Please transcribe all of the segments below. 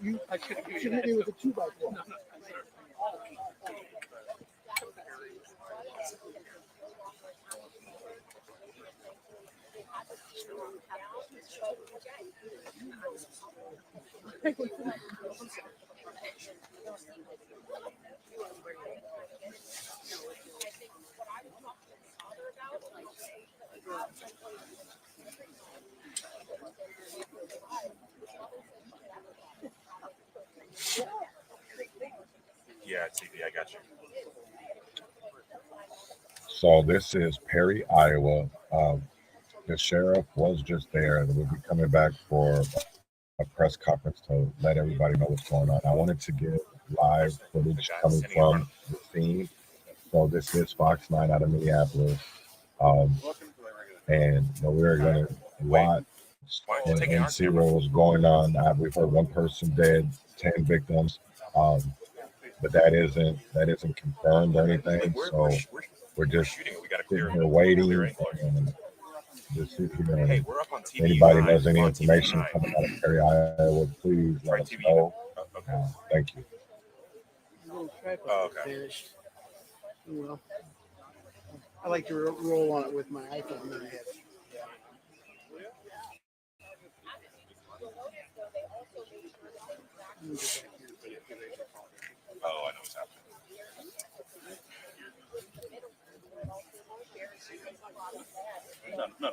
You should hit me with a 2x4. Yeah, TV, I got you. So this is Perry, Iowa. The sheriff was just there and will be coming back for a press conference to let everybody know what's going on. I wanted to get live footage coming from the scene. So this is Fox 9 out of Minneapolis. And we're going to watch and see what was going on. We've heard one person dead, 10 victims. But that isn't confirmed or anything. So we're just sitting here waiting. And just anybody knows any information coming out of Perry, Iowa, please let us know. Thank you. Okay. Well, I like to roll on it with my iPhone in my head. Oh, I know what's happening. No,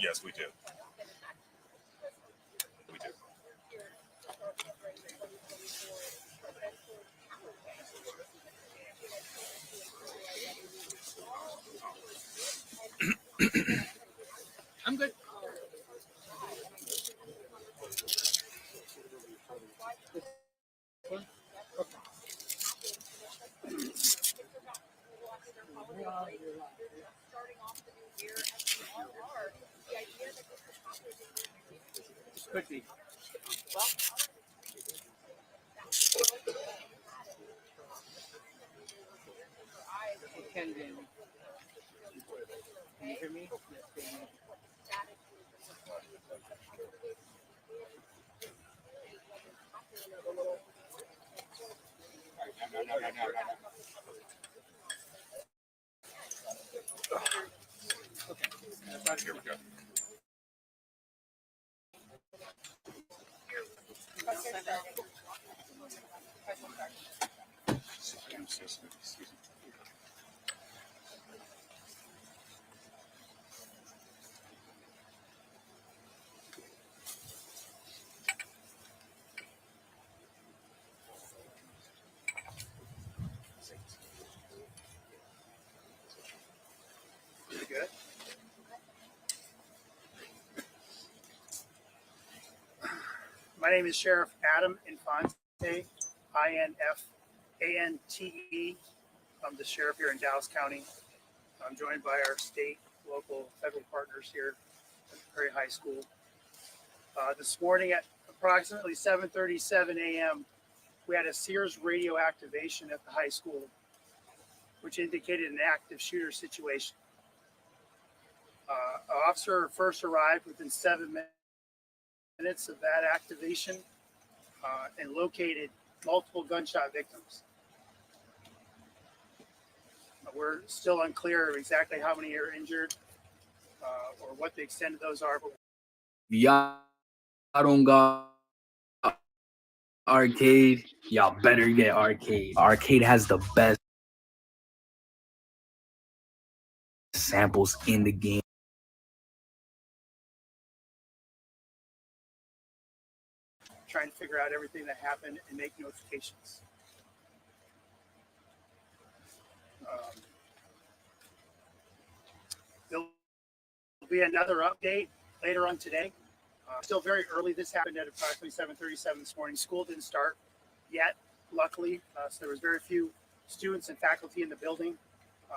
Yes, we do. We do. I'm good. Could be. It can be. Can you hear me? Yes, Okay. Here we go. good. My name is Sheriff Adam Infante, INFANTE. I'm the sheriff here in Dallas County. I'm joined by our state, local, federal partners here at Perry High School. This morning at approximately 7:37 a.m., we had a Sears radio activation at the high school, which indicated an active shooter situation. An officer first arrived within 7 minutes of that activation and located multiple gunshot victims. We're still unclear of exactly how many are injured or what the extent of those are. But y'all don't got Arcade, y'all better get Arcade. Arcade has the best samples in the game. trying to figure out everything that happened and make notifications. There'll be another update later on today. Still very early. This happened at approximately 7:37 this morning. School didn't start yet, luckily. So there was very few students and faculty in the building,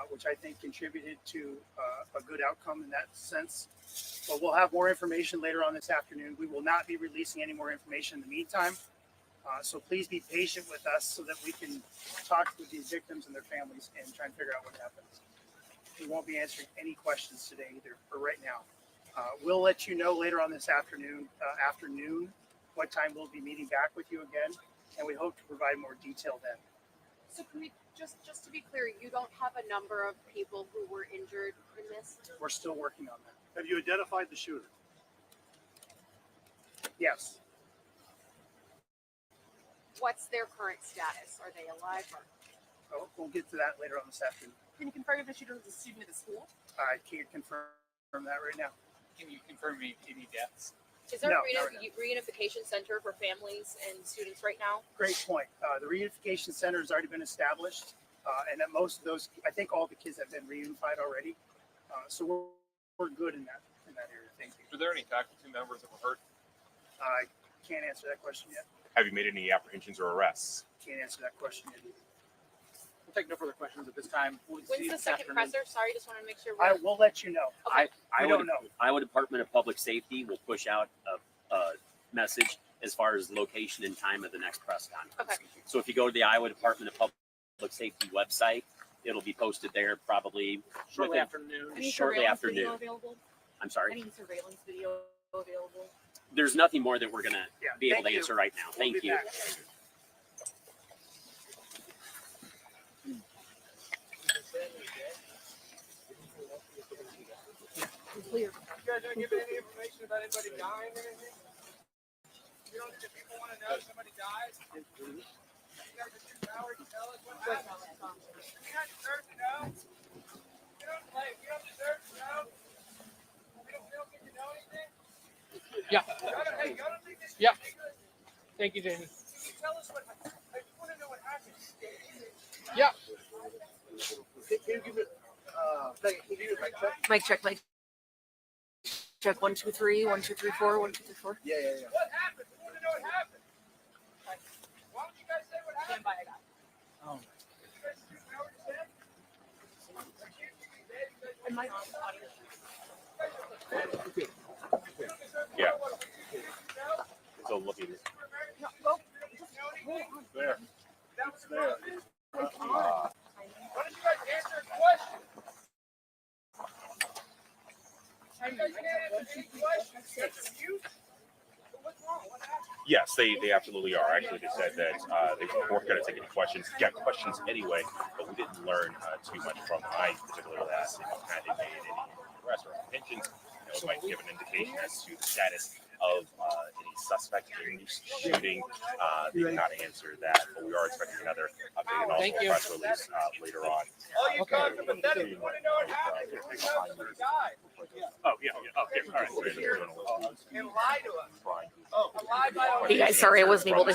which I think contributed to a good outcome in that sense. But we'll have more information later on this afternoon. We will not be releasing any more information in the meantime. So please be patient with us so that we can talk with these victims and their families and try and figure out what happened. We won't be answering any questions today either, or right now. We'll let you know later on this afternoon, what time we'll be meeting back with you again, and we hope to provide more detail then. So can we just to be clear, you don't have a number of people who were injured in this? We're still working on that. Have you identified the shooter? Yes, What's their current status? Are they alive? Or? we'll get to that later on this afternoon. Can you confirm if the shooter was a student at the school? I can't confirm that right now. Can you confirm any deaths? Is there No, a not right reunification center for families and students right now? Great point. The reunification center has already been established, and that most of those, I think all the kids have been reunified already. So we're good in that area. Thank you. Were there any faculty members that were hurt? I can't answer that question yet. Have you made any apprehensions or arrests? Can't answer that question yet either. We'll take no further questions at this time. We'll see When's you the this second afternoon. presser? Sorry, just want to make sure. I will let you know. Okay. We don't know. Iowa Department of Public Safety will push out a message as far as location and time of the next press conference. Okay. So if you go to the Iowa Department of Public Safety website, it'll be posted there probably Shortly within- after noon. Any shortly surveillance after video noon. available? I'm sorry. Any surveillance video available? There's nothing more that we're going to Yeah, be able thank to you. answer right now. We'll Thank be you. back. Clear. You guys don't give any information about anybody dying or anything? You don't think people want to know if somebody dies? You guys are too coward to tell us what happened. We don't deserve to know. We don't deserve to know. We don't get to know anything. Yeah. Hey, y'all don't think this is Yeah. ridiculous? Thank you, Jamie. Can you tell us what happened? I just want to know what happened. Yeah. Can you give it, Megan, can you give it a mic check? Mic check, mic check. 1 2 3 1 2 3 4 1 2 3 4. Yeah. What happened? We want to know what happened. Why don't you guys say what happened? Stand by, I got it. You guys are too coward to say? Accused you be dead because And my Yeah. So looking no, go. there. That was there. Why Uh, don't you guys answer a question? You guys can't answer any questions. You guys are mute. What's wrong? What happened? Yes, they absolutely are. Actually, they said that they weren't going to take any questions. Got questions anyway, but we didn't learn too much from I particularly asked if had they made any arrests or apprehensions. It might give an indication as to the status of any suspect in the shooting. They did not answer that, but we are expecting another update and also Thank a you. press release later on. All you Okay. guys are pathetic. You want to know what happened? You want to know if somebody died. Oh yeah. Okay. All right. And lie to us. Oh, lie by Hey guys, sorry I wasn't able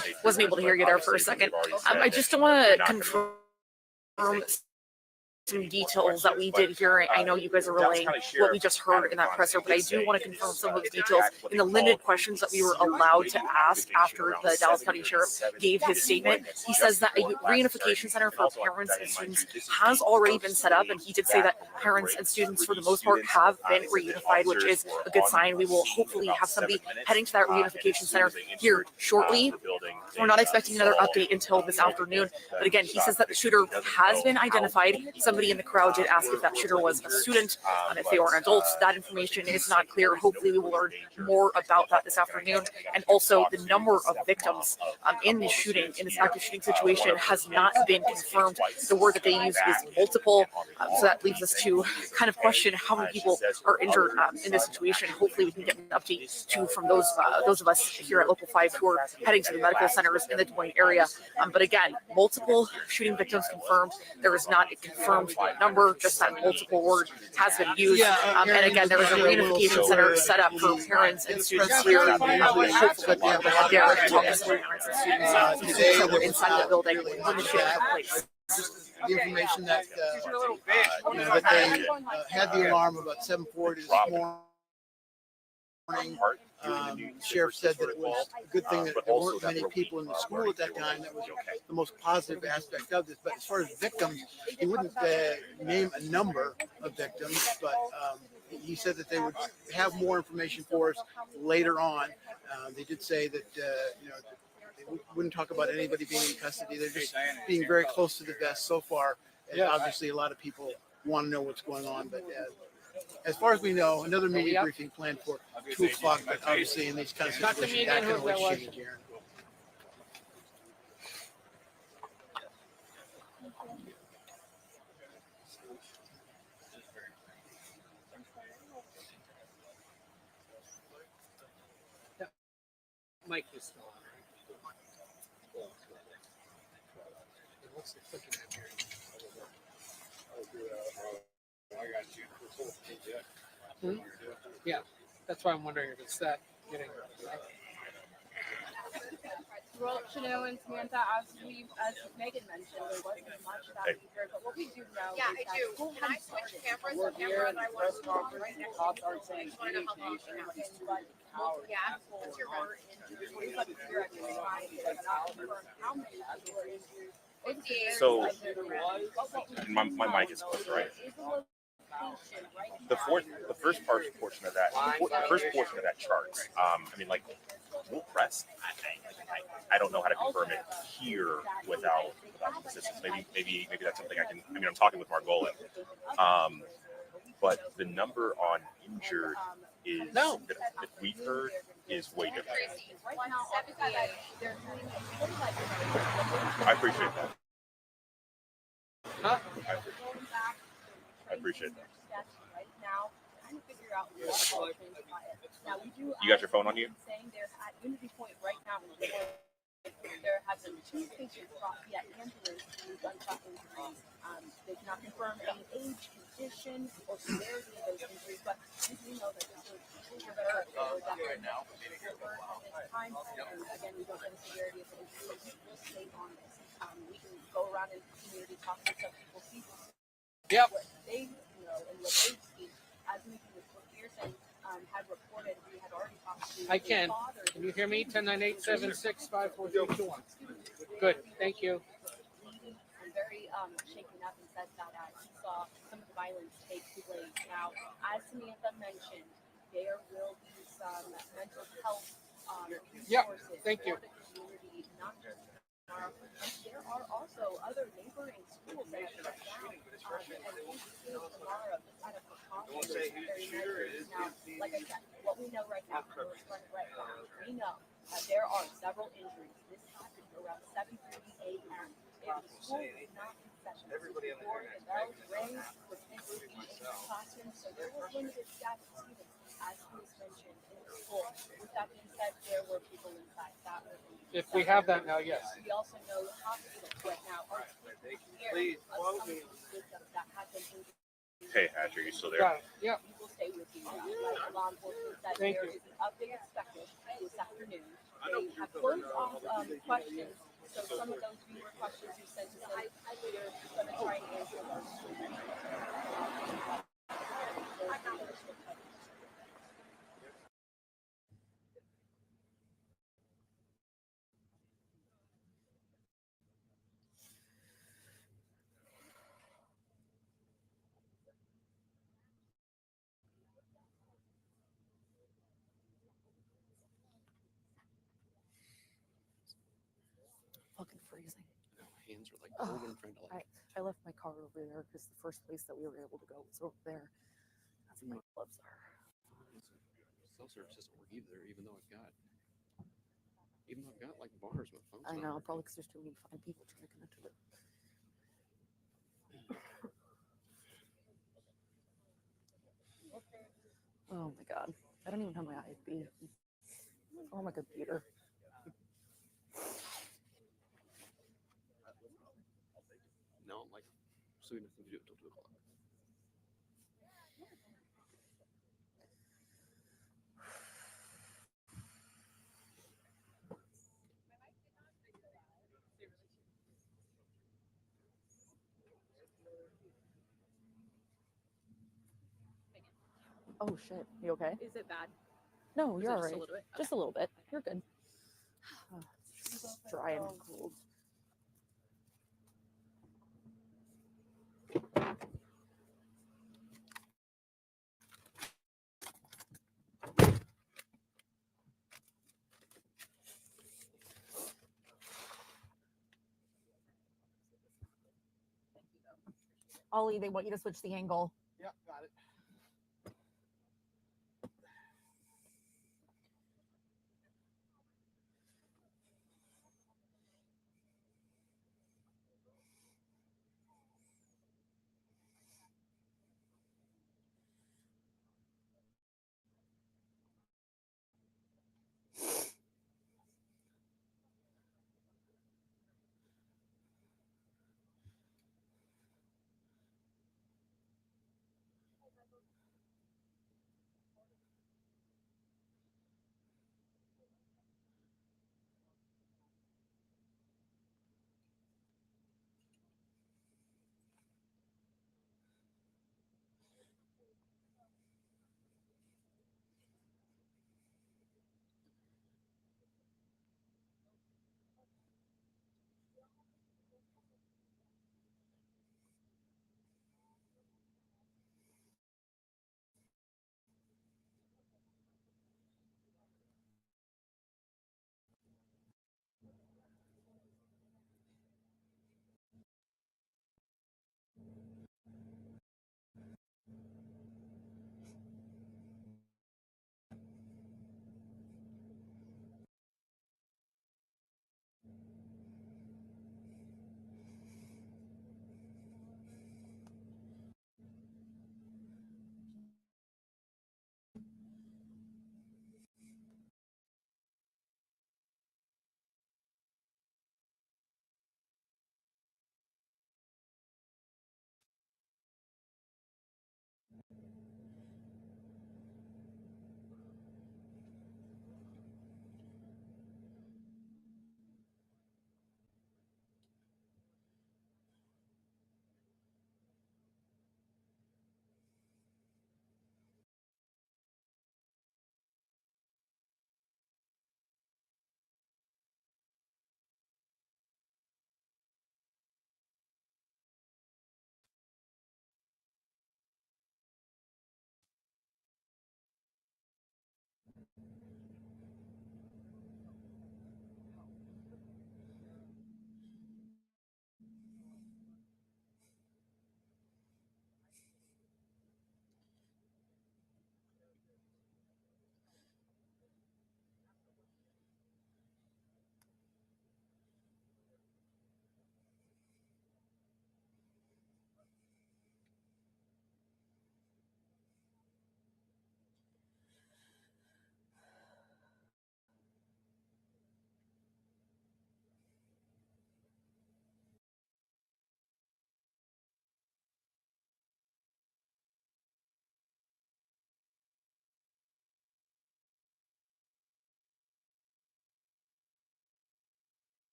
to hear you there for a second. I just want to confirm some details that we did hear. I know you guys are relaying what we just heard in that presser, but I do want to confirm some of those details in the limited questions that we were allowed to ask after the Dallas County Sheriff gave his statement. He says that a reunification center for parents and students has already been set up, and he did say that parents and students, for the most part, have been reunified, which is a good sign. We will hopefully have somebody heading to that reunification center here shortly. We're not expecting another update until this afternoon, but again, he says that the shooter has been identified. Somebody in the crowd did ask if that shooter was a student, if they were an adult. That information is not clear. Hopefully we will learn more about that this afternoon. And also the number of victims in this shooting, in this active shooting situation, has not been confirmed. The word that they use is multiple. So that leaves us to kind of question how many people are injured in this situation. Hopefully we can get an update too from those of us here at Local 5 who are heading to the medical centers in the Des Moines area. But again, multiple shooting victims confirmed. There is not a confirmed number, just that multiple word has been used. And again, there is a reunification center set up for parents and students here. Hopefully we'll be there to talk to some parents and students that were inside of the building when the shooting took place. the information that, She's a little bitch. you know, that they had the alarm about 7:40 this morning. Sheriff said that it was a good thing that there weren't many people in the school at that time. That was the most positive aspect of this. But as far as victims, he wouldn't name a number of victims, but he said that they would have more information for us later on. They did say that, you know, they wouldn't talk about anybody being in custody. They're just being very close to the vest so far. And obviously, a lot of people want to know what's going on. But as far as we know, another media briefing planned for 2 o'clock. But obviously, in these kind of Talk to me situations, again, that can who that always was. change, Aaron. Mike is still on, right? What's the clicking at here? Yeah, that's why I'm wondering if it's that getting. Well, Chanel and Samantha, as Megan mentioned, there wasn't much that we heard, but what we do know. Yeah, I do. Can I switch cameras? The camera that I want to hold right next to me. I just want to know how long she has. Yeah, what's your run? So my mic is closed, right? The first portion of that, the first portion of that chart. I mean, like, we'll press. I don't know how to confirm it here without assistance. Maybe that's something I can. I mean, I'm talking with Margolis. But the number on injured is that we've heard is way different. I appreciate that. Huh? I appreciate that. You got your phone on you? Saying they're at Unity Point right now. There have been 2 patients brought via ambulance with gunshot injuries. They cannot confirm any age, condition, or severity of those injuries, but we do know that this was right now. Time, and again, we don't know the severity of the injuries, so we will stay on this. We can go around in the community, talk to some people, see what they know and what they see. As we can report here, saying had reported, we had already talked to. I can. Can you hear me? 1098765421. Good. Thank you. And very shaken up and said that he saw some of the violence take place. Now, as Samantha mentioned, there will be some mental health resources Thank you. for the community, not just tomorrow. And there are also other neighboring schools that have shut down. And we see tomorrow just out of precaution, very measures. Now, like I said, what we know right now, we know that there are several injuries. This happened around 7:30 a.m. If the school is not in session, before the bells rang, with kids in the classroom, so there was limited staff students, as was mentioned, in the school. With that being said, there were people inside that were injured. If we have that now, yes. We also know hospitals right now are taking care of some victims that have been injured. Hey, Ash, are you still there? Got it. Yep. We will stay with you. Law enforcement said Thank there you. is an update expected this afternoon. They have closed off questions, so some of those viewer questions you sent to us, we're going to try and answer those. Fucking freezing. Hands are like Ugh. cold and trying to like. I left my car over there because the first place that we were able to go was over there. That's where my gloves are. Cell service doesn't work either, even though I've got like bars with phones. I know, probably because there's too many fucking people trying to connect to it. Oh my god. I don't even have my IFB or my computer. No, I'm like, so we have to do it till 2 o'clock. Oh shit. You okay? Is it bad? No, Is you're it all just a right. little bit? Just a little bit. You're good. Just dry and cold. Ollie, they want you to switch the angle. Yeah, got it.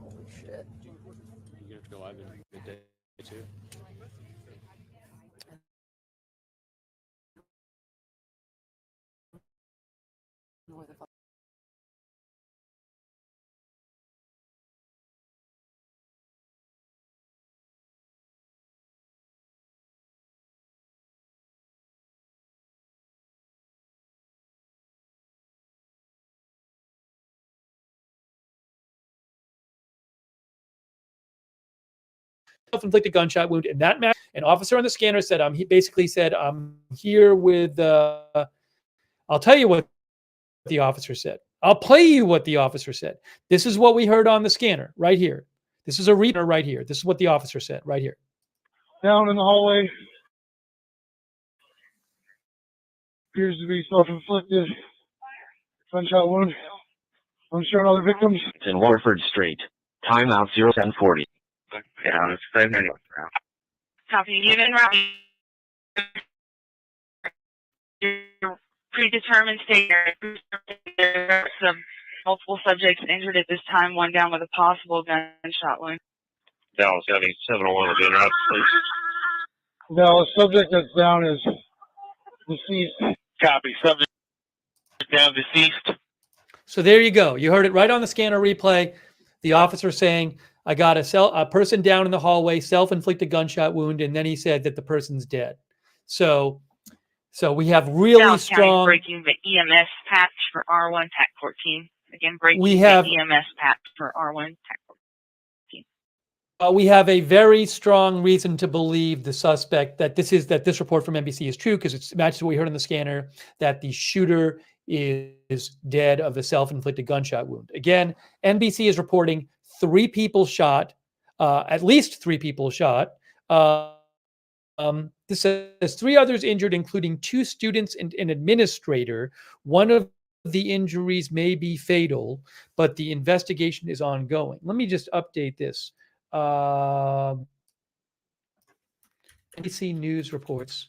Holy shit. You gonna have to go live in midday too? Where the fuck? self-inflicted gunshot wound, and that an officer on the scanner said, he basically said, I'm here with, I'll tell you what the officer said. I'll play you what the officer said. This is what we heard on the scanner right here. This is a reader right here. This is what the officer said right here. Down in the hallway. Appears to be self-inflicted gunshot wound. I'm sure other victims. It's in Warford Street. Timeout 0740. Yeah, it's 5 minutes. Copy. You've been routing your predetermined state. Some multiple subjects injured at this time, one down with a possible gunshot wound. Dallas County 701 being route, please. Now, the subject that's down is deceased. Copy. Subject down, deceased. So there you go. You heard it right on the scanner replay. The officer saying, I got a person down in the hallway, self-inflicted gunshot wound, and then he said that the person's dead. So we have really Dallas strong. County breaking the EMS patch for R1 TAC 14. Again, breaking We have- the EMS patch for R1 TAC 14. We have a very strong reason to believe the suspect that this report from NBC is true because it matches what we heard on the scanner, that the shooter is dead of a self-inflicted gunshot wound. Again, NBC is reporting 3 people shot, at least 3 people shot. This says 3 others injured, including 2 students and an administrator. One of the injuries may be fatal, but the investigation is ongoing. Let me just update this. NBC News reports.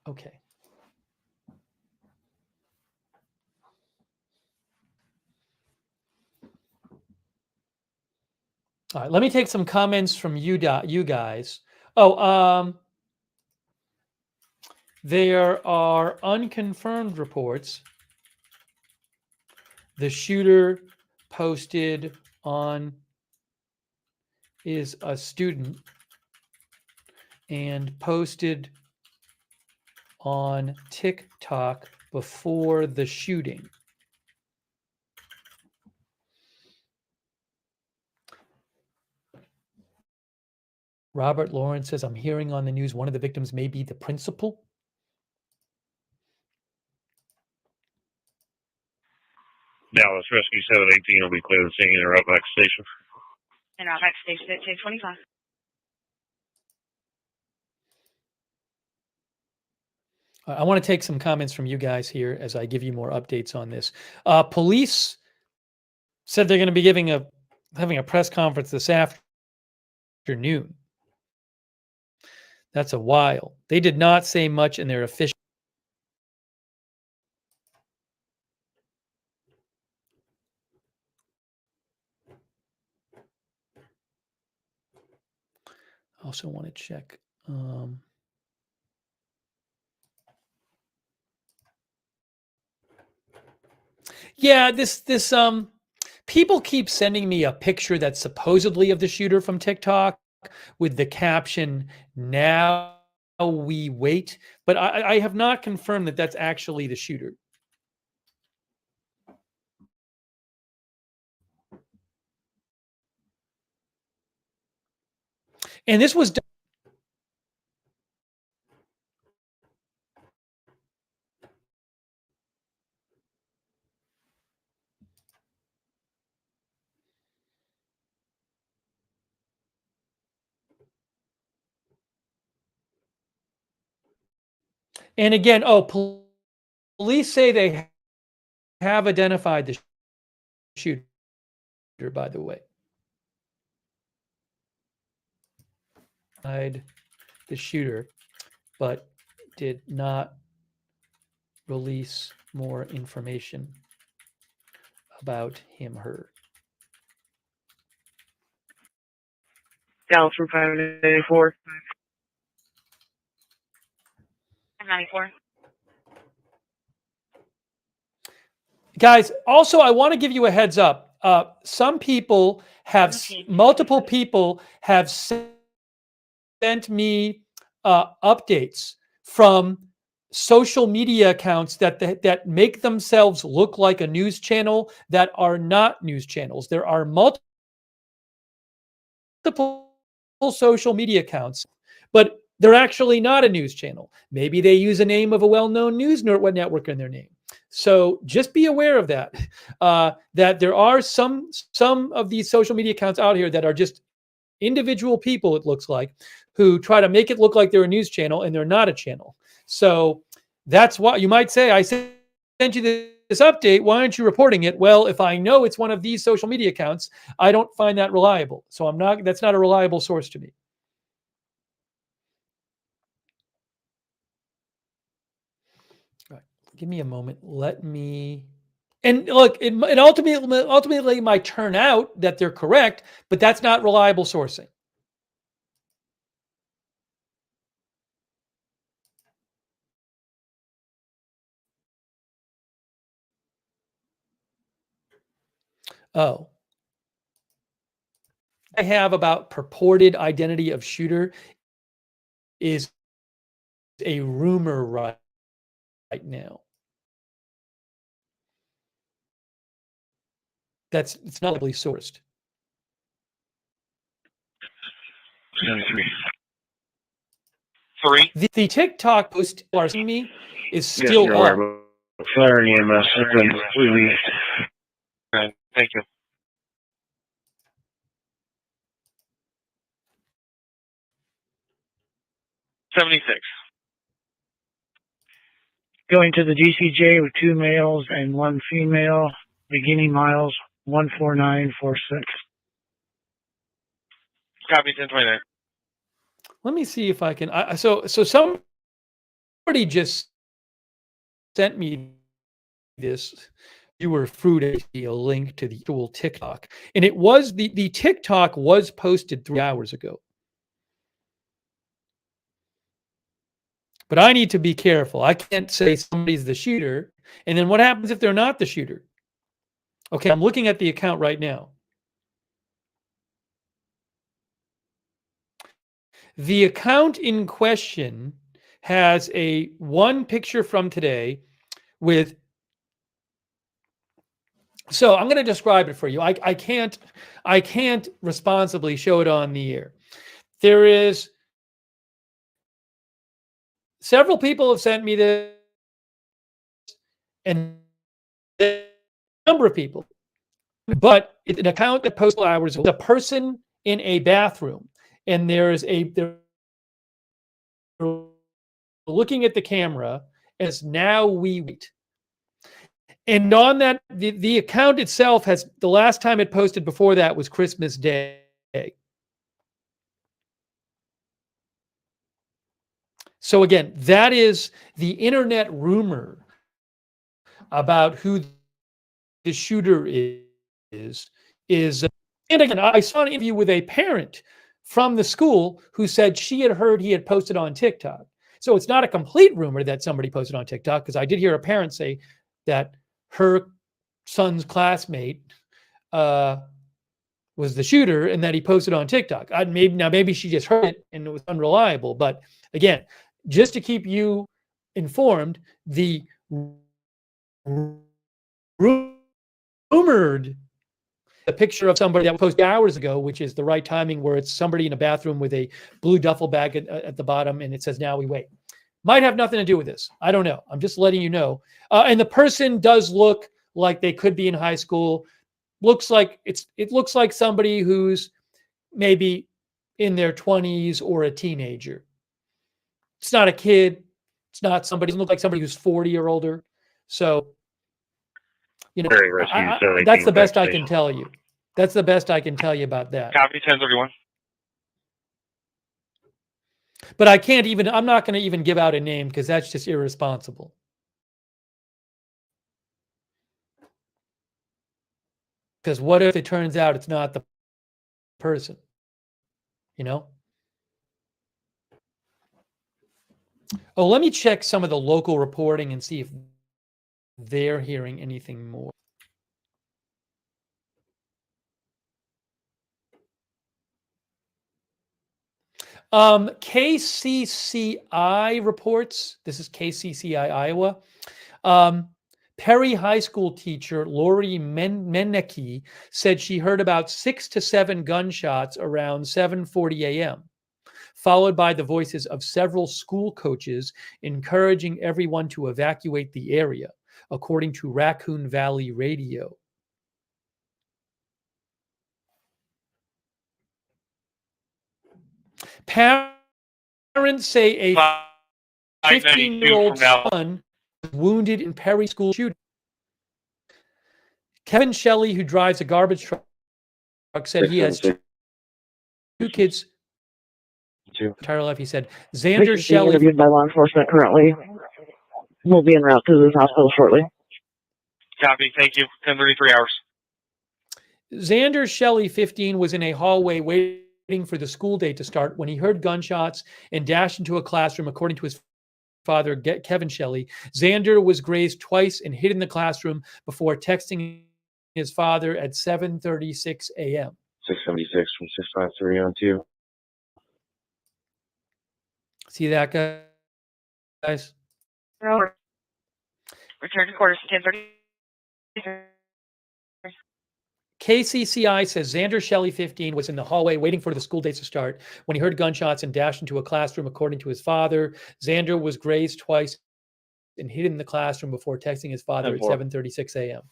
Okay. All right, let me take some comments from you guys. There are unconfirmed reports. The shooter posted on is a student and posted on TikTok before the shooting. Robert Lawrence says, I'm hearing on the news one of the victims may be the principal. Dallas Rescue 718 will be clear the scene and route back to station. And route back to station at 1025. I want to take some comments from you guys here as I give you more updates on this. Police said they're going to be having a press conference this afternoon. That's a while. They did not say much in their official. I also want to check. Yeah, this people keep sending me a picture that's supposedly of the shooter from TikTok with the caption, "Now we wait," but I have not confirmed that that's actually the shooter. And this was done. And again, police say they have identified the shooter, by the way. The shooter, but did not release more information about him, her. Dallas Route 584. 94. Guys, also, I want to give you a heads up. Some people have, multiple people have sent me updates from social media accounts that make themselves look like a news channel that are not news channels. There are multiple social media accounts, but they're actually not a news channel. Maybe they use a name of a well-known news network in their name. So just be aware of that, that there are some of these social media accounts out here that are just individual people, it looks like, who try to make it look like they're a news channel and they're not a channel. So that's why you might say, I sent you this update. Why aren't you reporting it? Well, if I know it's one of these social media accounts, I don't find that reliable. So that's not a reliable source to me. Give me a moment. Let me, and look, it ultimately might turn out that they're correct, but that's not reliable sourcing. Oh. I have about purported identity of shooter is a rumor right now. It's not legally sourced. 3. The TikTok post you are seeing me is still up. Fire EMS has been released. Okay, thank you. 76. Going to the DCJ with 2 males and 1 female, beginning miles 14946. Copy 1029. Let me see if I can. So somebody just sent me this. You were fruit a link to the actual TikTok, and it was the TikTok was posted 3 hours ago. But I need to be careful. I can't say somebody's the shooter, and then what happens if they're not the shooter? Okay, I'm looking at the account right now. The account in question has one picture from today with. So I'm going to describe it for you. I can't responsibly show it on the air. There is several people have sent me this, and a number of people, but it's an account that posts hours. A person in a bathroom, and they're looking at the camera as now we wait. And on that, the account itself has, the last time it posted before that was Christmas Day. So again, that is the internet rumor about who the shooter is. And again, I saw an interview with a parent from the school who said she had heard he had posted on TikTok. So it's not a complete rumor that somebody posted on TikTok, because I did hear a parent say that her son's classmate was the shooter and that he posted on TikTok. Maybe she just heard it and it was unreliable. But again, just to keep you informed, the rumored the picture of somebody that was posted hours ago, which is the right timing, where it's somebody in a bathroom with a blue duffel bag at the bottom and it says, "Now we wait." Might have nothing to do with this. I don't know. I'm just letting you know. And the person does look like they could be in high school. It looks like somebody who's maybe in their 20s or a teenager. It's not a kid. It's not somebody. It doesn't look like somebody who's 40 or older. So, that's the best I can tell you. That's the best I can tell you about that. Copy 1031. But I'm not going to even give out a name, because that's just irresponsible. Because what if it turns out it's not the person? You know? Oh, let me check some of the local reporting and see if they're hearing anything more. KCCI reports, this is KCCI Iowa. Perry High School teacher Lori Menneke said she heard about 6 to 7 gunshots around 7:40 a.m., followed by the voices of several school coaches encouraging everyone to evacuate the area, according to Raccoon Valley Radio. Parents say a 15-year-old son was wounded in Perry school shooting. Kevin Shelley, who drives a garbage truck, said he has two kids. Entire life, he said. Xander Being Shelley, interviewed by law enforcement currently. Will be en route to this hospital shortly. Copy. Thank you. 10:33 hours. Xander Shelley, 15, was in a hallway waiting for the school day to start when he heard gunshots and dashed into a classroom, according to his father, Kevin Shelley. Xander was grazed twice and hid in the classroom before texting his father at 7:36 a.m. 676 from 653 on 2. See that, guys? Return to quarters 10:30. KCCI says Xander Shelley, 15, was in the hallway waiting for the school days to start when he heard gunshots and dashed into a classroom, according to his father. Xander was grazed twice and hid in the classroom before texting his father at 7:36 a.m.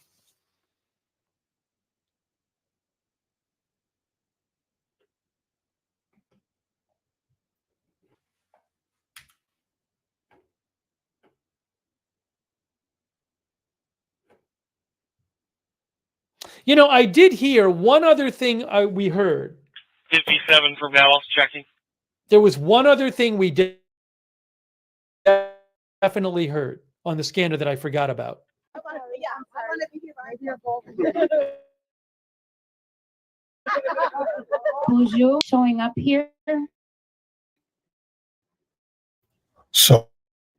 You know, I did hear one other thing we heard. 57 from Dallas, checking. There was one other thing we definitely heard on the scanner that I forgot about. Who's you showing up here? So,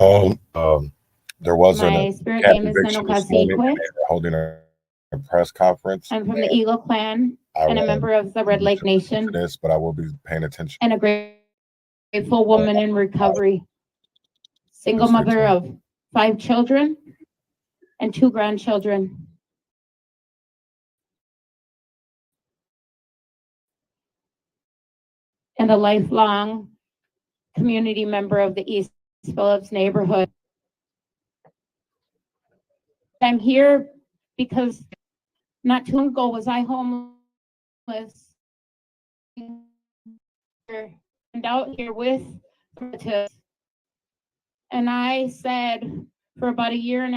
there wasn't My a spirit cat name is conviction this morning. Nanokasikwe. They were holding a press conference. I'm from the Eagle Clan I and a won't member of the Red Lake for Nation this, but I will be paying attention. and a grateful woman in recovery. Single mother of 5 children and 2 grandchildren. And a lifelong community member of the East Phillips neighborhood. I'm here because not too long ago was I homeless and out here with relatives. And I said for about 1.5 years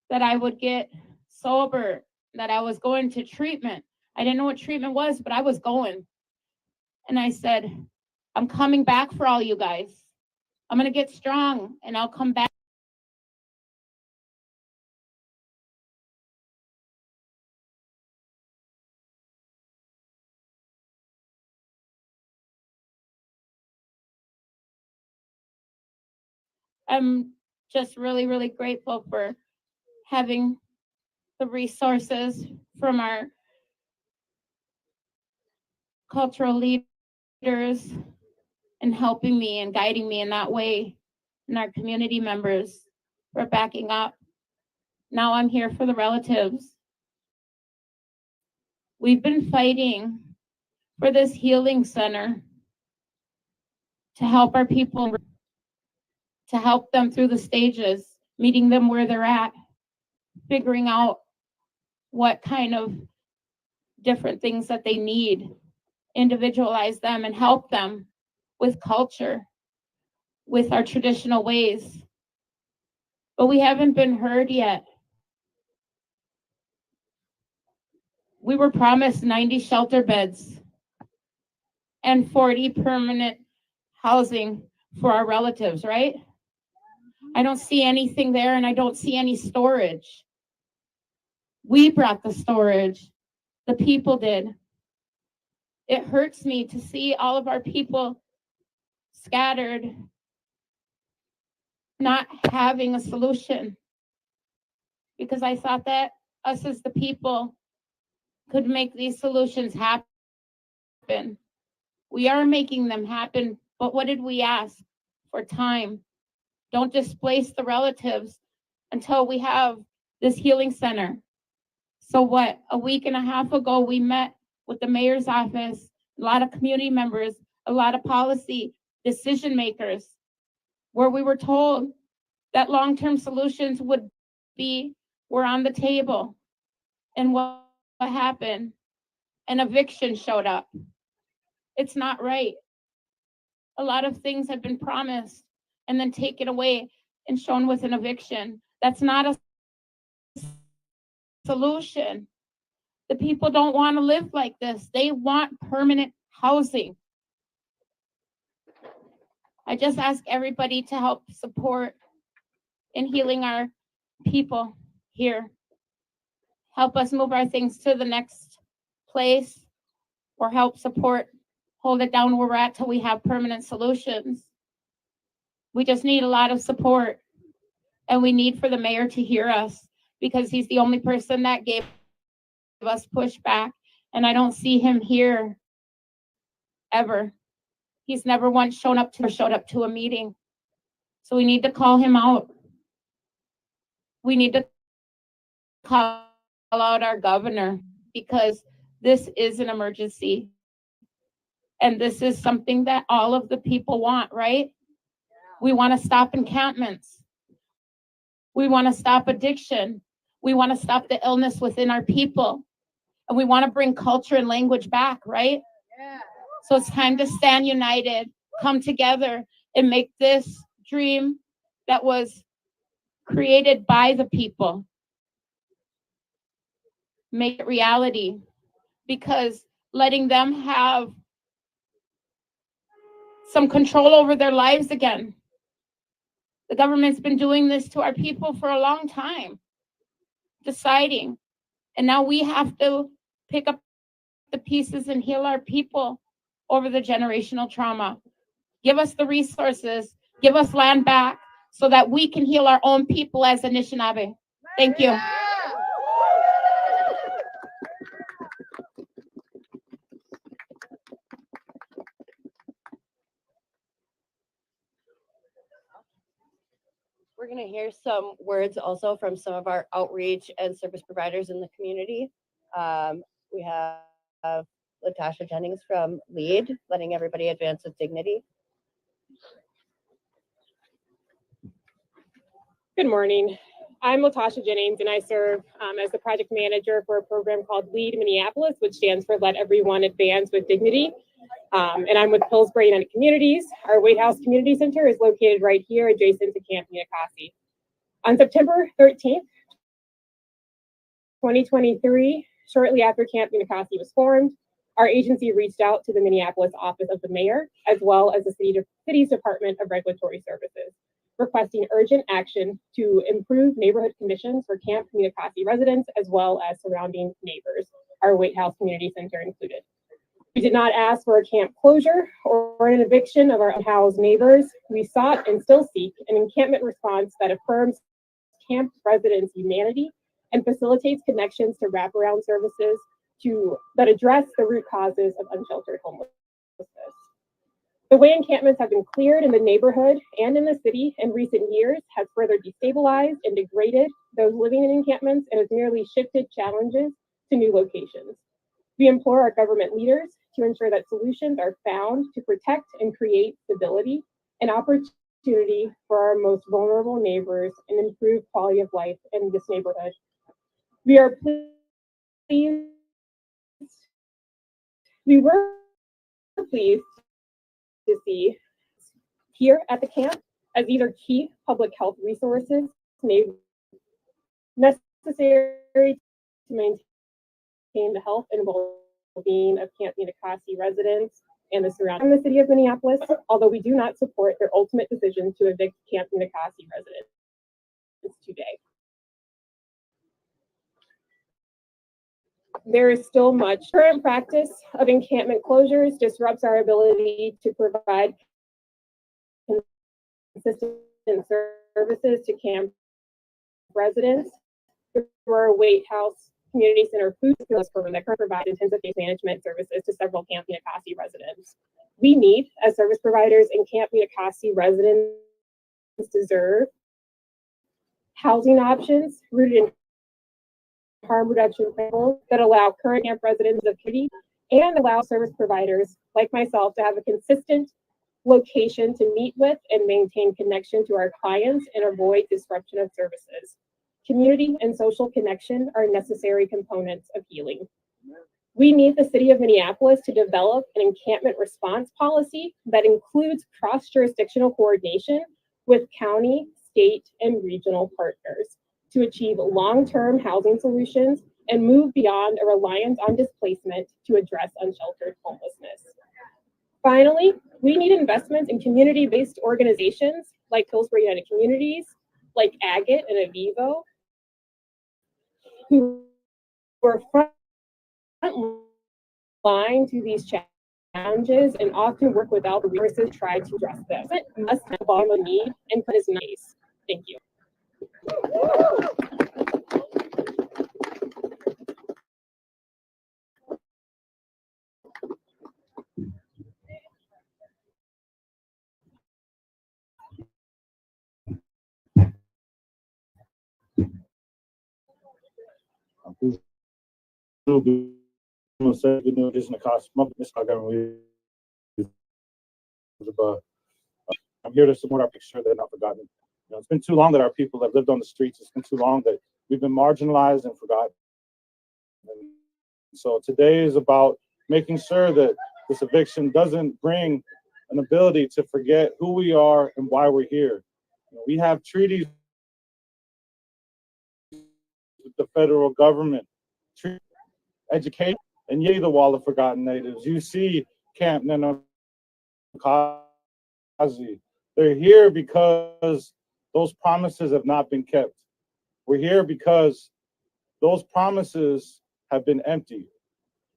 that I would get sober, that I was going to treatment. I didn't know what treatment was, but I was going. And I said, I'm coming back for all you guys. I'm going to get strong and I'll come back. I'm just really, really grateful for having the resources from our cultural leaders and helping me and guiding me in that way, and our community members for backing up. Now I'm here for the relatives. We've been fighting for this healing center to help our people, to help them through the stages, meeting them where they're at, figuring out what kind of different things that they need, individualize them and help them with culture, with our traditional ways. But we haven't been heard yet. We were promised 90 shelter beds and 40 permanent housing for our relatives, right? I don't see anything there, and I don't see any storage. We brought the storage. The people did. It hurts me to see all of our people scattered, not having a solution. Because I thought that us as the people could make these solutions happen. We are making them happen, but what did we ask? For time. Don't displace the relatives until we have this healing center. So what? A week and a half ago, we met with the mayor's office, a lot of community members, a lot of policy decision makers, where we were told that long-term solutions were on the table. And what happened? An eviction showed up. It's not right. A lot of things have been promised and then taken away and shown with an eviction. That's not a solution. The people don't want to live like this. They want permanent housing. I just ask everybody to help support in healing our people here. Help us move our things to the next place, or help support, hold it down where we're at till we have permanent solutions. We just need a lot of support, and we need for the mayor to hear us, because he's the only person that gave us pushback, and I don't see him here ever. He's never once showed up to a meeting. So we need to call him out. We need to call out our governor, because this is an emergency. And this is something that all of the people want, right? We want to stop encampments. We want to stop addiction. We want to stop the illness within our people. And we want to bring culture and language back, right? Yeah. So it's time to stand united, come together, and make this dream that was created by the people, make it reality. Because letting them have some control over their lives again. The government's been doing this to our people for a long time, deciding. And now we have to pick up the pieces and heal our people over the generational trauma. Give us the resources, give us land back so that we can heal our own people as Anishinaabe. Thank you. We're going to hear some words also from some of our outreach and service providers in the community. We have Latasha Jennings from LEAD, letting everybody advance with dignity. Good morning. I'm Latasha Jennings, and I serve as the project manager for a program called LEAD Minneapolis, which stands for Let Everyone Advance with Dignity. And I'm with Pillsbury United Communities. Our White House Community Center is located right here adjacent to Camp Unicasi. On September 13th, 2023, shortly after Camp Unicasi was formed, our agency reached out to the Minneapolis office of the mayor, as well as the city's Department of Regulatory Services, requesting urgent action to improve neighborhood conditions for Camp Unicasi residents, as well as surrounding neighbors, our White House Community Center included. We did not ask for a camp closure or an eviction of our unhoused neighbors. We sought and still seek an encampment response that affirms camp residents' humanity and facilitates connections to wraparound services that address the root causes of unsheltered homelessness. The way encampments have been cleared in the neighborhood and in the city in recent years has further destabilized and degraded those living in encampments and has merely shifted challenges to new locations. We implore our government leaders to ensure that solutions are found to protect and create stability and opportunity for our most vulnerable neighbors and improve quality of life in this neighborhood. We are pleased. We were pleased to see here at the camp as these are key public health resources necessary to maintain the health and well-being of Camp Unicasi residents and the surrounding city of Minneapolis, although we do not support their ultimate decision to evict Camp Unicasi residents today. there is still much. Current practice of encampment closures disrupts our ability to provide consistent services to camp residents through our Wait House Community Center food skills program that currently provides intensive case management services to several Camp Unicasi residents. We need, as service providers and Camp Unicasi residents deserve, housing options rooted in harm reduction principles that allow current camp residents of community and allow service providers like myself to have a consistent location to meet with and maintain connection to our clients and avoid disruption of services. Community and social connection are necessary components of healing. We need the city of Minneapolis to develop an encampment response policy that includes cross-jurisdictional coordination with county, state, and regional partners to achieve long-term housing solutions and move beyond a reliance on displacement to address unsheltered homelessness. Finally, we need investments in community-based organizations like Hillsborough United Communities, like Agate and Avivo, who are front line to these challenges and often work without the resources to try to address this. It must have a volume of need and put is nice. Thank you. I'm here to support our picture. They're not forgotten. You know, it's been too long that our people have lived on the streets. It's been too long that we've been marginalized and forgotten. And so today is about making sure that this eviction doesn't bring an ability to forget who we are and why we're here. You know, we have treaties with the federal government, education, and yea, the Wall of Forgotten Natives. You see Camp Nenokazi. They're here because those promises have not been kept. We're here because those promises have been empty.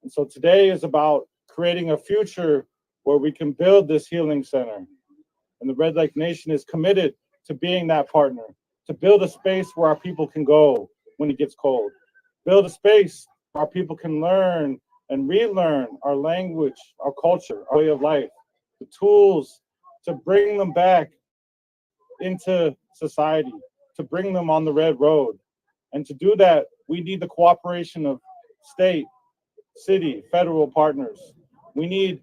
And so today is about creating a future where we can build this healing center. And the Red Lake Nation is committed to being that partner, to build a space where our people can go when it gets cold, build a space where our people can learn and relearn our language, our culture, our way of life, the tools to bring them back into society, to bring them on the red road. And to do that, we need the cooperation of state, city, federal partners. We need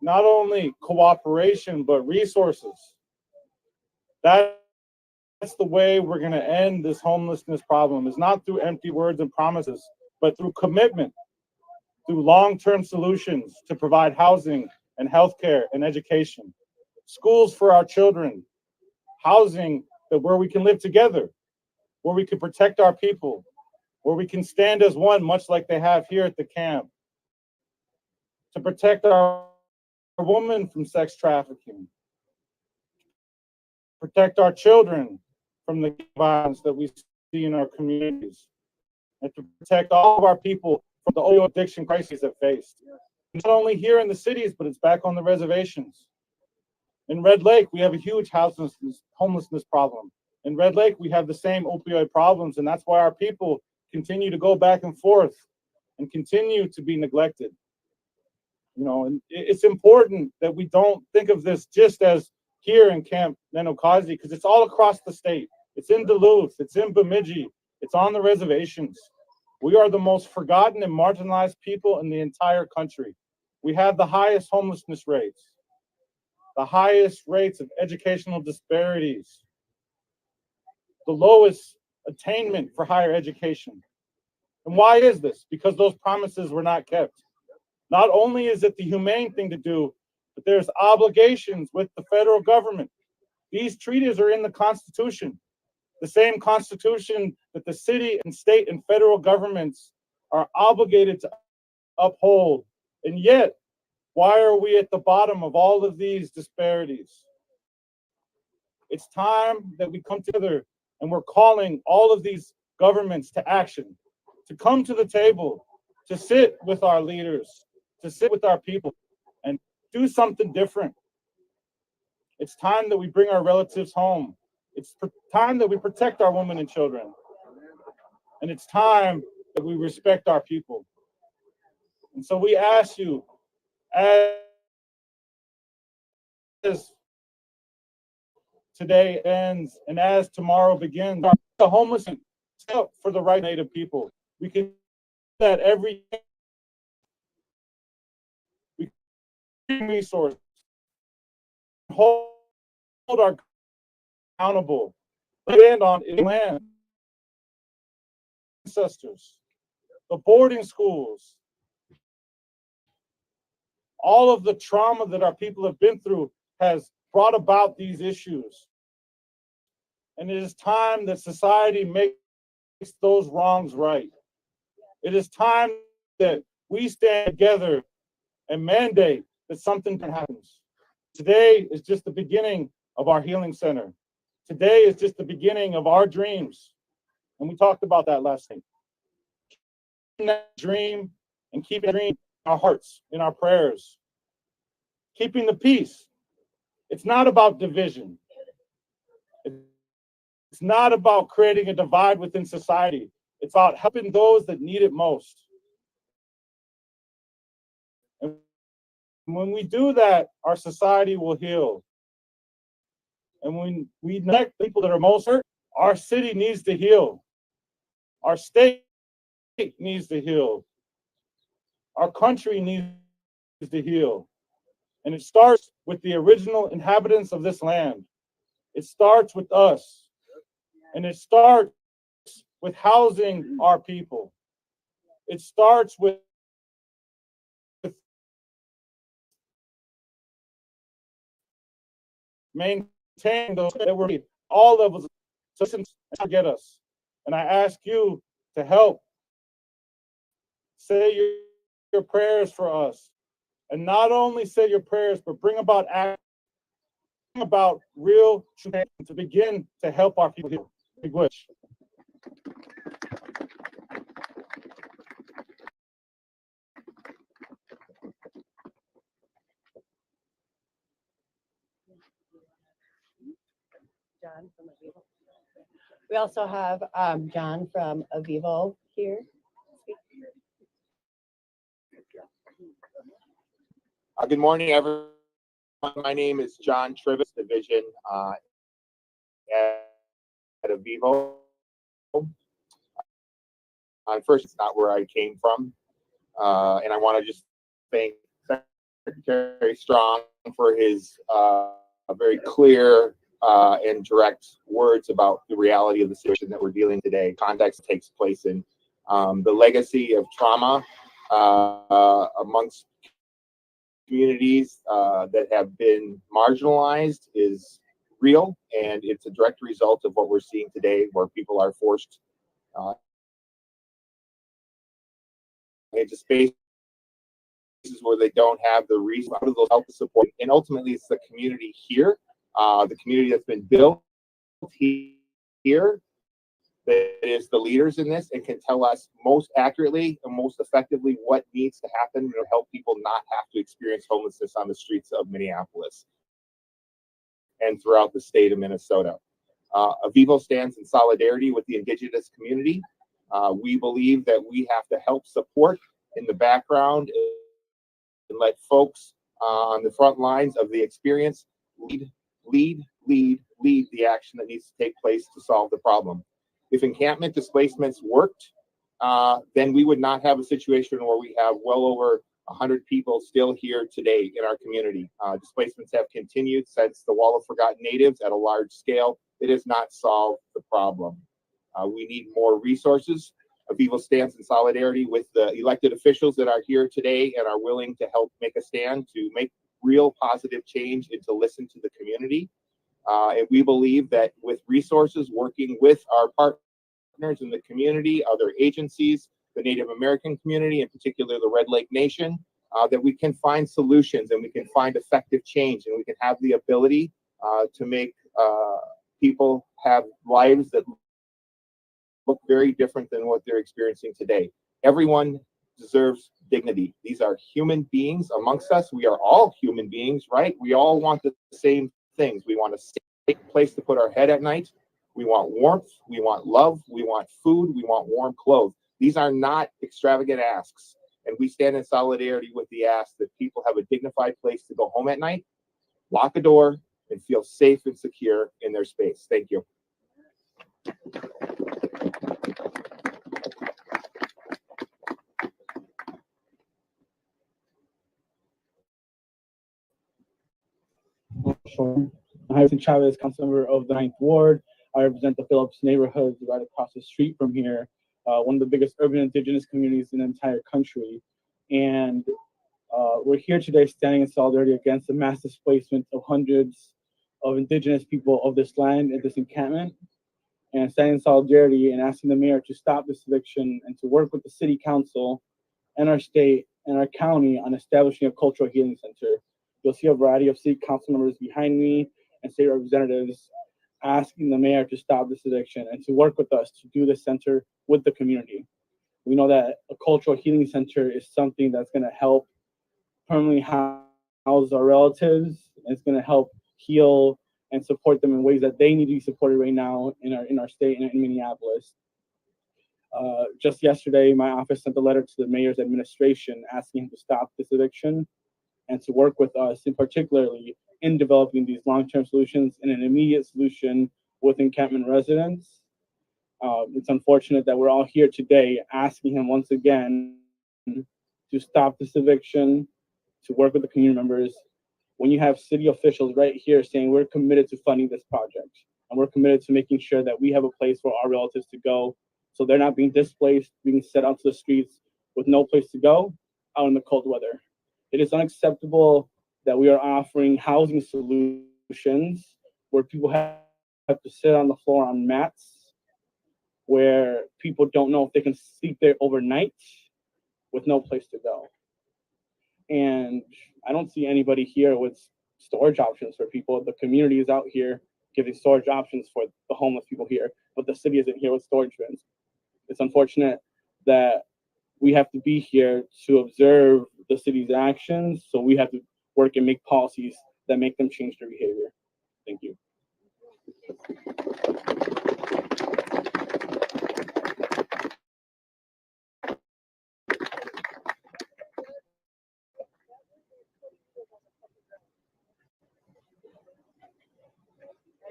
not only cooperation, but resources. That's the way we're going to end this homelessness problem, is not through empty words and promises, but through commitment, through long-term solutions to provide housing and healthcare and education, schools for our children, housing that where we can live together, where we can protect our people, where we can stand as one, much like they have here at the camp, to protect our women from sex trafficking, protect our children from the violence that we see in our communities, and to protect all of our people from the opioid addiction crises that faced. Not only here in the cities, but it's back on the reservations. In Red Lake, we have a huge homelessness problem. In Red Lake, we have the same opioid problems, and that's why our people continue to go back and forth and continue to be neglected. You know, and it's important that we don't think of this just as here in Camp Nenokazi, because it's all across the state. It's in Duluth, it's in Bemidji, it's on the reservations. We are the most forgotten and marginalized people in the entire country. We have the highest homelessness rates, the highest rates of educational disparities, the lowest attainment for higher education. And why is this? Because those promises were not kept. Not only is it the humane thing to do, but there's obligations with the federal government. These treaties are in the Constitution, the same Constitution that the city and state and federal governments are obligated to uphold. And yet, why are we at the bottom of all of these disparities? It's time that we come together, and we're calling all of these governments to action, to come to the table, to sit with our leaders, to sit with our people and do something different. It's time that we bring our relatives home. It's time that we protect our women and children. And it's time that we respect our people. And so we ask you, as today ends and as tomorrow begins, the homeless up for the right Native people. We can do that every day. We can resource, hold our accountable, land on land, ancestors, the boarding schools, all of the trauma that our people have been through has brought about these issues. And it is time that society makes those wrongs right. It is time that we stand together and mandate that something happens. Today is just the beginning of our healing center. Today is just the beginning of our dreams. And we talked about that last night. Keeping that dream and keeping that dream in our hearts, in our prayers. Keeping the peace. It's not about division. It's not about creating a divide within society. It's about helping those that need it most. And when we do that, our society will heal. And when we connect people that are most hurt, our city needs to heal. Our state needs to heal. Our country needs to heal. And it starts with the original inhabitants of this land. It starts with us. And it starts with housing our people. It starts with maintaining those that were all levels of assistance to get us. And I ask you to help say your prayers for us. And not only say your prayers, but bring about action, bring about real change to begin to help our people heal. Big wish. John from Avivo. We also have John from Avivo here. Good morning, everyone. My name is John Trivis, Division at Avivo. First, it's not where I came from. And I want to just thank Secretary Strong for his very clear and direct words about the reality of the situation that we're dealing today. Context takes place in the legacy of trauma amongst communities that have been marginalized is real, and it's a direct result of what we're seeing today, where people are forced into spaces where they don't have the reason to help the support. And ultimately, it's the community here, the community that's been built here, that is the leaders in this and can tell us most accurately and most effectively what needs to happen to help people not have to experience homelessness on the streets of Minneapolis and throughout the state of Minnesota. Avivo stands in solidarity with the Indigenous community. We believe that we have to help support in the background and let folks on the front lines of the experience lead the action that needs to take place to solve the problem. If encampment displacements worked, then we would not have a situation where we have well over 100 people still here today in our community. Displacements have continued since the Wall of Forgotten Natives at a large scale. It has not solved the problem. We need more resources. Avivo stands in solidarity with the elected officials that are here today and are willing to help make a stand to make real positive change and to listen to the community. And we believe that with resources, working with our partners in the community, other agencies, the Native American community, in particular the Red Lake Nation, that we can find solutions and we can find effective change, and we can have the ability to make people have lives that look very different than what they're experiencing today. Everyone deserves dignity. These are human beings amongst us. We are all human beings, right? We all want the same things. We want a safe place to put our head at night. We want warmth. We want love. We want food. We want warm clothes. These are not extravagant asks. And we stand in solidarity with the ask that people have a dignified place to go home at night, lock a door, and feel safe and secure in their space. Thank you. I'm Jason Chavez, council member of the 9th Ward. I represent the Phillips neighborhood right across the street from here, one of the biggest urban indigenous communities in the entire country. And we're here today standing in solidarity against the mass displacement of hundreds of indigenous people of this land and this encampment, and standing in solidarity and asking the mayor to stop this eviction and to work with the city council and our state and our county on establishing a cultural healing center. You'll see a variety of city council members behind me and state representatives asking the mayor to stop this eviction and to work with us to do this center with the community. We know that a cultural healing center is something that's going to help permanently house our relatives, and it's going to help heal and support them in ways that they need to be supported right now in our state and in Minneapolis. Just yesterday, my office sent a letter to the mayor's administration asking him to stop this eviction and to work with us, in particularly in developing these long-term solutions and an immediate solution with encampment residents. It's unfortunate that we're all here today asking him once again to stop this eviction, to work with the community members, when you have city officials right here saying we're committed to funding this project and we're committed to making sure that we have a place for our relatives to go so they're not being displaced, being set onto the streets with no place to go out in the cold weather. It is unacceptable that we are offering housing solutions where people have to sit on the floor on mats, where people don't know if they can sleep there overnight with no place to go. And I don't see anybody here with storage options for people. The community is out here giving storage options for the homeless people here, but the city isn't here with storage bins. It's unfortunate that we have to be here to observe the city's actions, so we have to work and make policies that make them change their behavior. Thank you.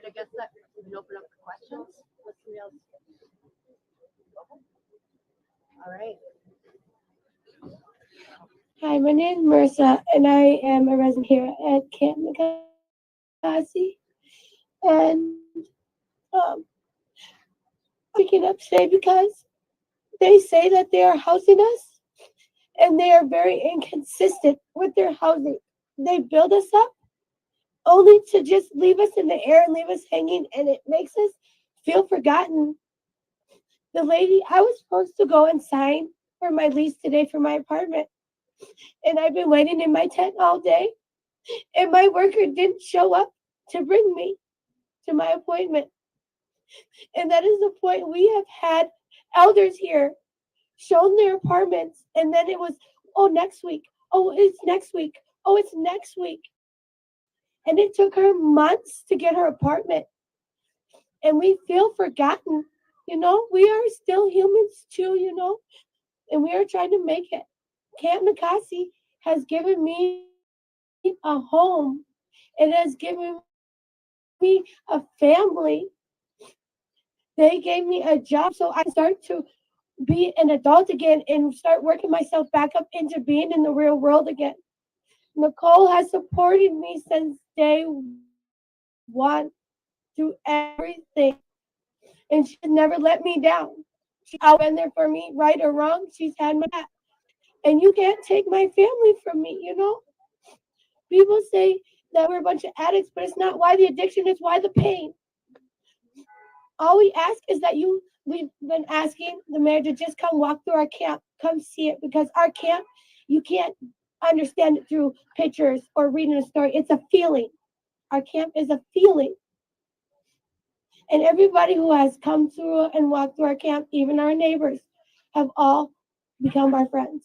I guess that we can open up for questions. Let's see else. All right. Hi, my name is Marissa, and I am a resident here at Camp Nikasi. And picking up today because they say that they are housing us, and they are very inconsistent with their housing. They build us up only to just leave us in the air and leave us hanging, and it makes us feel forgotten. The lady, I was supposed to go and sign for my lease today for my apartment, and I've been waiting in my tent all day, and my worker didn't show up to bring me to my appointment. And that is the point. We have had elders here shown their apartments, and then it was, oh, next week. Oh, it's next week. Oh, it's next week. And it took her months to get her apartment. And we feel forgotten. You know, we are still humans too, you know, and we are trying to make it. Camp Nikasi has given me a home. It has given me a family. They gave me a job so I start to be an adult again and start working myself back up into being in the real world again. Nicole has supported me since day one through everything, and she's never let me down. She's always been there for me, right or wrong. She's had my back, and you can't take my family from me. You know, people say that we're a bunch of addicts, but it's not why the addiction, it's why the pain. All we ask is that we've been asking the mayor to just come walk through our camp, come see it, because our camp, you can't understand it through pictures or reading a story. It's a feeling. Our camp is a feeling. And everybody who has come through and walked through our camp, even our neighbors, have all become our friends.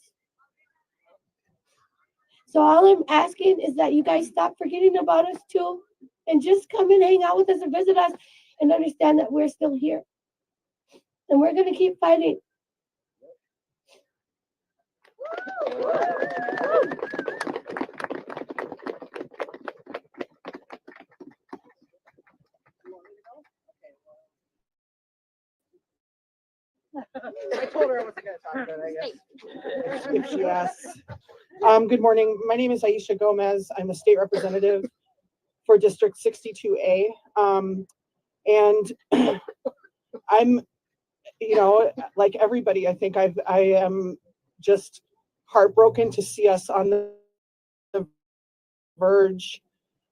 So all I'm asking is that you guys stop forgetting about us too, and just come and hang out with us and visit us, and understand that we're still here, and we're gonna keep fighting. I told her I wasn't going to talk about it, I guess. If she asks. Good morning. My name is Aisha Gomez. I'm a state representative for District 62A. And I'm, you know, like everybody, I think I am just heartbroken to see us on the verge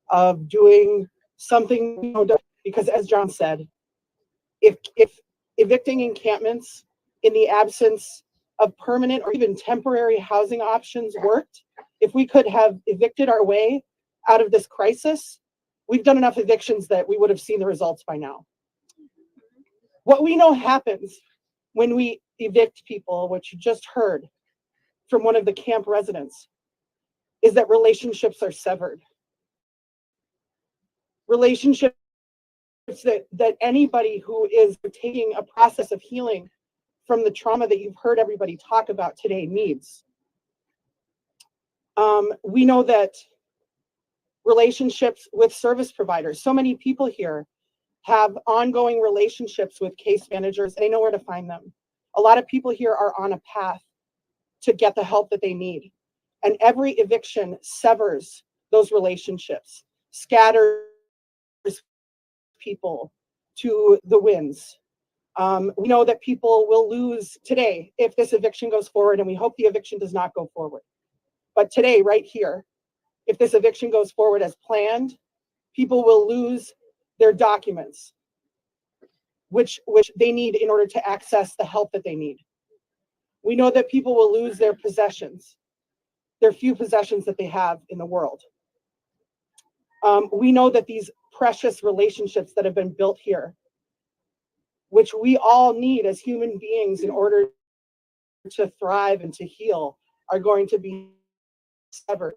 of doing something, you know, because as John said, if evicting encampments in the absence of permanent or even temporary housing options worked, if we could have evicted our way out of this crisis, we've done enough evictions that we would have seen the results by now. What we know happens when we evict people, which you just heard from one of the camp residents, is that relationships are severed. Relationships that anybody who is taking a process of healing from the trauma that you've heard everybody talk about today needs. We know that relationships with service providers, so many people here have ongoing relationships with case managers, and they know where to find them. A lot of people here are on a path to get the help that they need. And every eviction severs those relationships, scatters people to the winds. We know that people will lose today if this eviction goes forward, and we hope the eviction does not go forward. But today, right here, if this eviction goes forward as planned, people will lose their documents, which they need in order to access the help that they need. We know that people will lose their possessions, their few possessions that they have in the world. We know that these precious relationships that have been built here, which we all need as human beings in order to thrive and to heal, are going to be severed.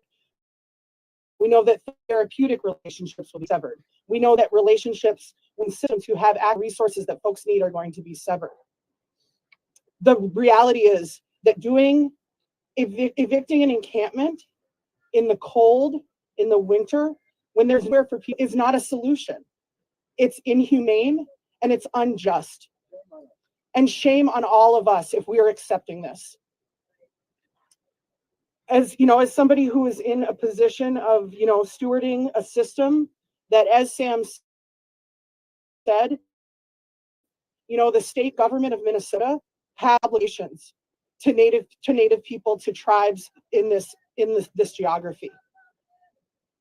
We know that therapeutic relationships will be severed. We know that relationships with systems who have resources that folks need are going to be severed. The reality is that evicting an encampment in the cold, in the winter, when there's nowhere for people, is not a solution. It's inhumane and it's unjust. And shame on all of us if we are accepting this. As you know, as somebody who is in a position of, you know, stewarding a system that, as Sam said, you know, the state government of Minnesota has obligations to native people, to tribes in this geography.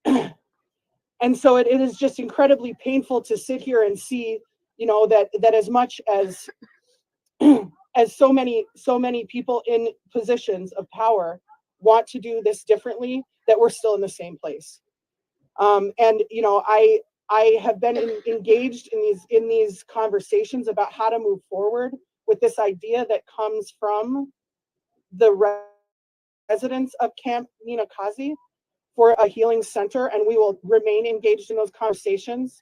And so it is just incredibly painful to sit here and see, you know, that as much as as so many people in positions of power want to do this differently, that we're still in the same place. And you know, I have been engaged in these conversations about how to move forward with this idea that comes from the residents of Camp Ninakazi for a healing center, and we will remain engaged in those conversations.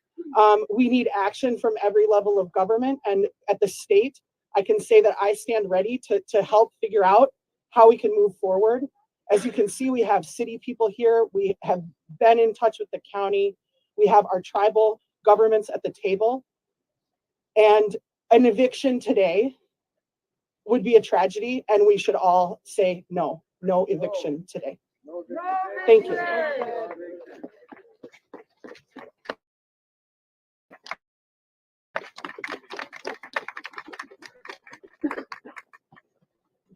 We need action from every level of government, and at the state, I can say that I stand ready to help figure out how we can move forward. As you can see, we have city people here. We have been in touch with the county. We have our tribal governments at the table. And an eviction today would be a tragedy, and we should all say no eviction today. Thank you.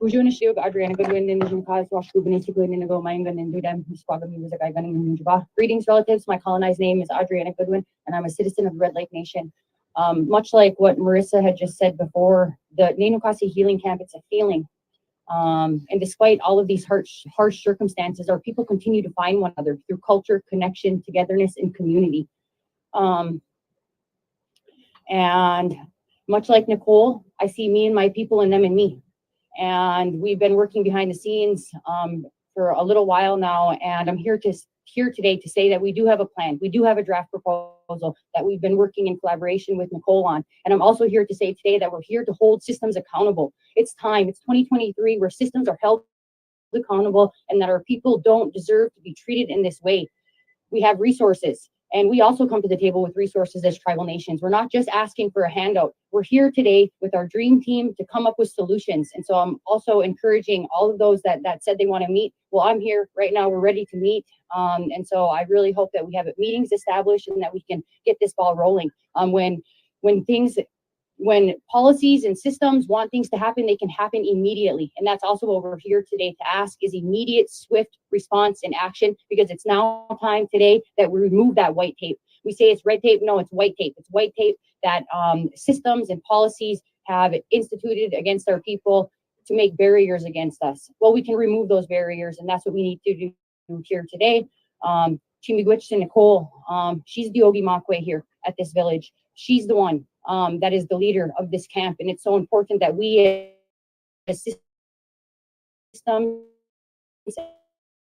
Ujuna Shiog, Adriana Goodwin, Indian Cause, Washington, Go Mangan, and Dudam, Squagami was a guy gunning in Juba. Greetings, relatives. My colonized name is Adriana Goodwin, and I'm a citizen of the Red Lake Nation. Much like what Marissa had just said before, the Ninukasi Healing Camp, it's a feeling. And despite all of these harsh circumstances, our people continue to find one another through culture, connection, togetherness, and community. And much like Nicole, I see me and my people and them and me. And we've been working behind the scenes for a little while now, and I'm here today to say that we do have a plan. We do have a draft proposal that we've been working in collaboration with Nicole on. And I'm also here to say today that we're here to hold systems accountable. It's time. It's 2023 where systems are held accountable and that our people don't deserve to be treated in this way. We have resources, and we also come to the table with resources as tribal nations. We're not just asking for a handout. We're here today with our dream team to come up with solutions. And so I'm also encouraging all of those that said they want to meet. Well, I'm here right now. We're ready to meet. And so I really hope that we have meetings established and that we can get this ball rolling. When policies and systems want things to happen, they can happen immediately. And that's also what we're here today to ask is immediate, swift response and action, because it's now time today that we remove that white tape. We say it's red tape. No, it's white tape. It's white tape that systems and policies have instituted against our people to make barriers against us. Well, we can remove those barriers, and that's what we need to do here today. Chimigwich and Nicole, she's the Ogi Makwe here at this village. She's the one that is the leader of this camp, and it's so important that we as systems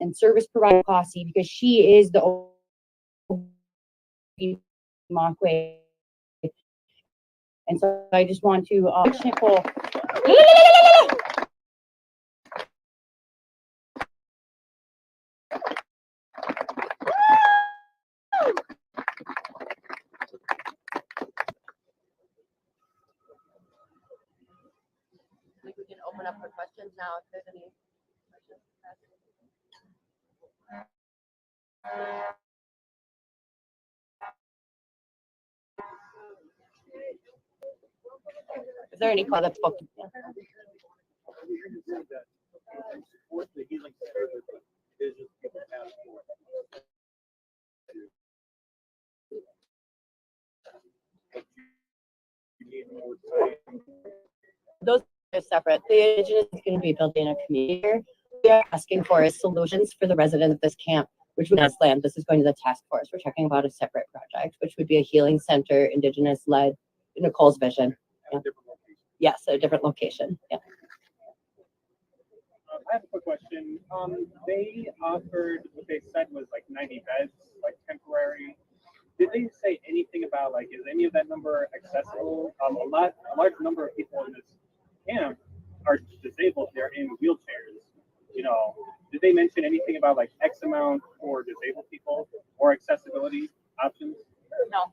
and service provider posse, because she is the Ogi Makwe. And so I just want to Nicole. We can open up for questions now if there's any questions. Is there any other book? Those are separate. The Indigenous is going to be building a community here. We are asking for solutions for the residents of this camp, which would not land. This is going to the task force. We're talking about a separate project, which would be a healing center, Indigenous led, Nicole's vision. Yeah. Yes, a different location. Yeah. I have a quick question. They offered what they said was like 90 beds, like temporary. Did they say anything about like is any of that number accessible? A large number of people in this camp are disabled. They're in wheelchairs. You know, did they mention anything about like X amount for disabled people or accessibility options? No.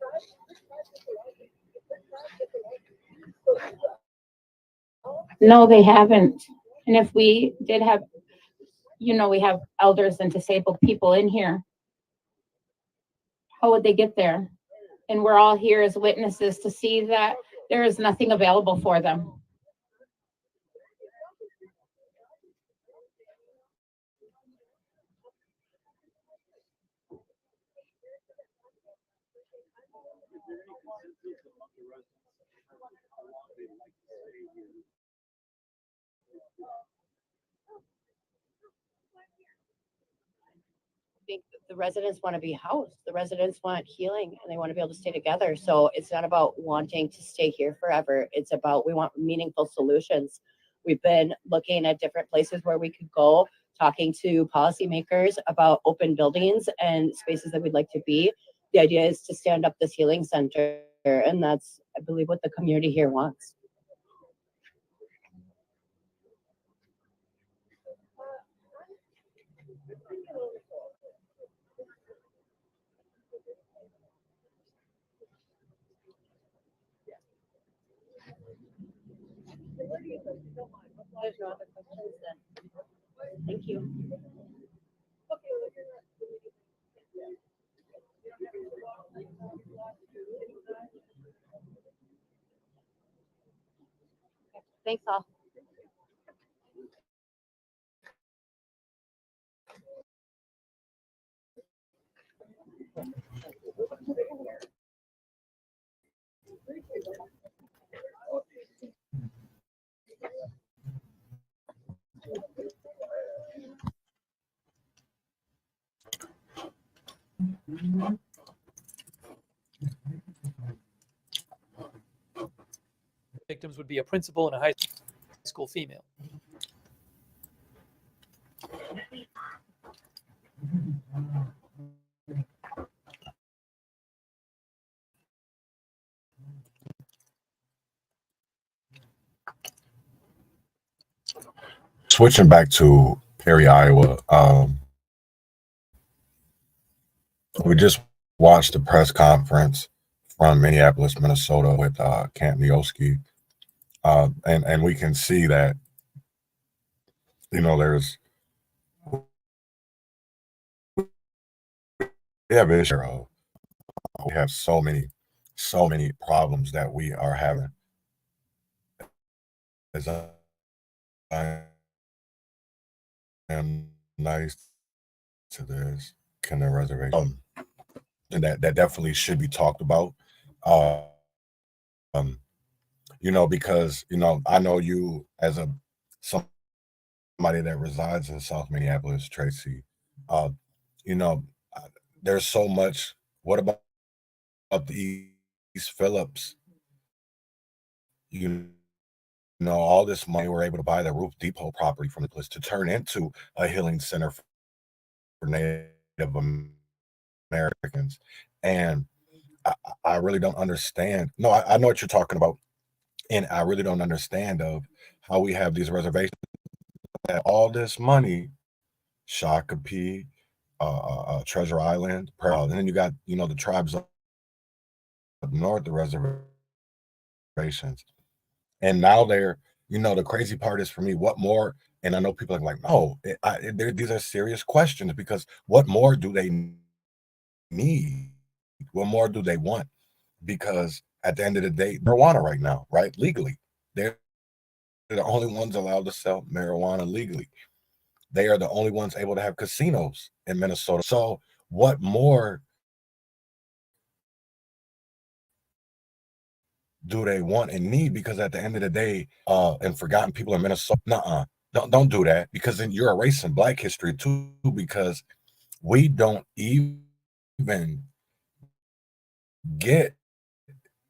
No, they haven't. And if we did have, we have elders and disabled people in here, how would they get there? And we're all here as witnesses to see that there is nothing available for them. I think the residents want to be housed. The residents want healing and they want to be able to stay together. So it's not about wanting to stay here forever. It's about we want meaningful solutions. We've been looking at different places where we could go, talking to policymakers about open buildings and spaces that we'd like to be. The idea is to stand up this healing center, and that's, I believe, what the community here wants. There's no other questions then. Thank you. Thanks all. Victims would be a principal and a high school female. Switching back to Perry, Iowa, we just watched the press conference from Minneapolis, Minnesota with Camp Nioski, and we can see that, you know, we have issue. We have so many problems that we are having. As I am nice to this kind of reservation, and that definitely should be talked about. You know, because, you know, I know you as somebody that resides in South Minneapolis, Tracy. You know, there's so much. What about the East Phillips? You know, all this money we're able to buy the Roof Depot property from the place to turn into a healing center for Native Americans. And I really don't understand. No, I know what you're talking about. And I really don't understand of how we have these reservations that all this money, Shakopee, Treasure Island, and then you got, you know, the tribes up north, the reservations. And now they're, you know, the crazy part is for me, what more? And I know people are like, no, these are serious questions, because what more do they need? What more do they want? Because at the end of the day, marijuana right now, right? Legally, they're the only ones allowed to sell marijuana legally. They are the only ones able to have casinos in Minnesota. So what more do they want and need? Because at the end of the day, and forgotten people in Minnesota, don't do that, because then you're erasing Black history too, because we don't even get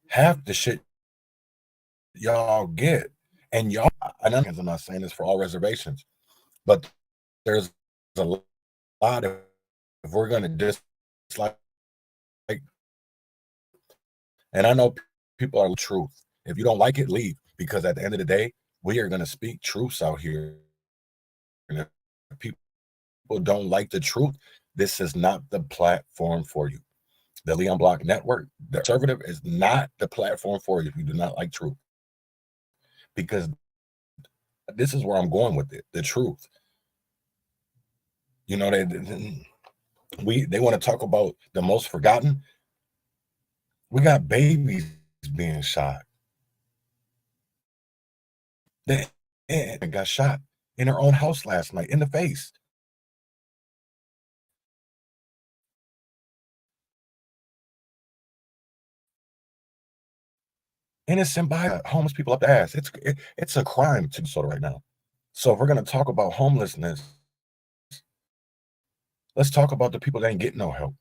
half the shit y'all get. And y'all, and I'm not saying this for all reservations, but there's a lot of, if we're going to dislike, and I know people are truth. If you don't like it, leave, because at the end of the day, we are going to speak truths out here. And if people don't like the truth, this is not the platform for you. The Leon Block Network, the conservative, is not the platform for you if you do not like truth. Because this is where I'm going with it, the truth. You know, they want to talk about the most forgotten. We got babies being shot. They got shot in their own house last night in the face. Innocent by homeless people up the ass. It's a crime to Minnesota right now. So if we're gonna talk about homelessness, let's talk about the people that ain't getting no help.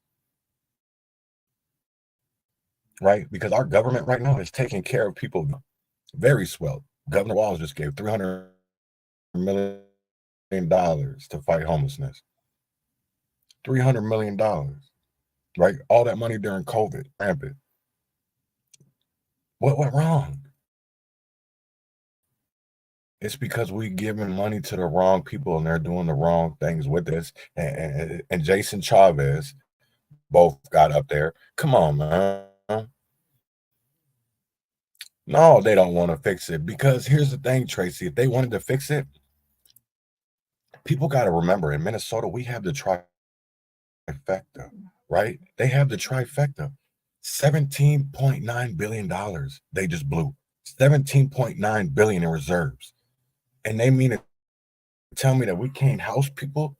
Right? Because our government right now is taking care of people very swell. Governor Walz just gave $300 million to fight homelessness. $300 million, right? All that money during COVID, rampant. What went wrong? It's because we giving money to the wrong people and they're doing the wrong things with this. And Jason Chavez both got up there. Come on, man. No, they don't want to fix it, because here's the thing, Tracy. If they wanted to fix it, people got to remember, in Minnesota, we have the trifecta, right? They have the trifecta. $17.9 billion they just blew. $17.9 billion in reserves. And they mean to tell me that we can't house people?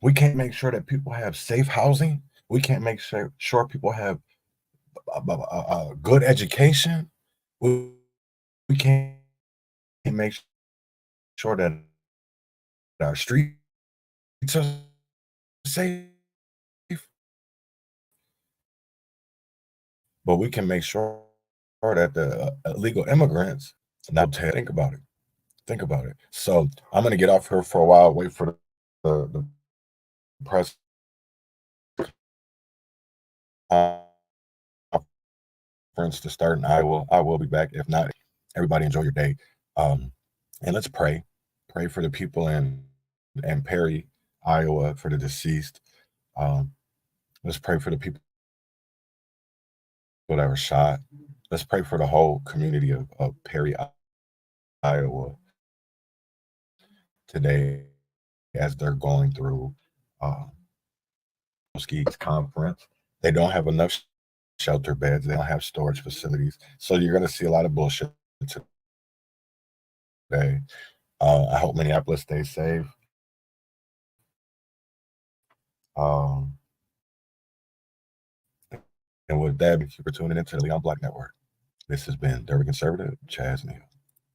We can't make sure that people have safe housing? We can't make sure people have a good education? We can't make sure that our streets are safe? But we can make sure that the illegal immigrants, now think about it. Think about it. So I'm gonna get off here for a while, wait for the press conference to start, and I will be back. If not, everybody enjoy your day. And let's pray for the people in Perry, Iowa, for the deceased. Let's pray for the people that were shot. Let's pray for the whole community of Perry, Iowa today as they're going through Skis conference. They don't have enough shelter beds. They don't have storage facilities. So you're going to see a lot of bullshit today. I hope Minneapolis stays safe. And with that, thank you for tuning into the Leon Black Network. This has been Derby Conservative, Chaz Neal.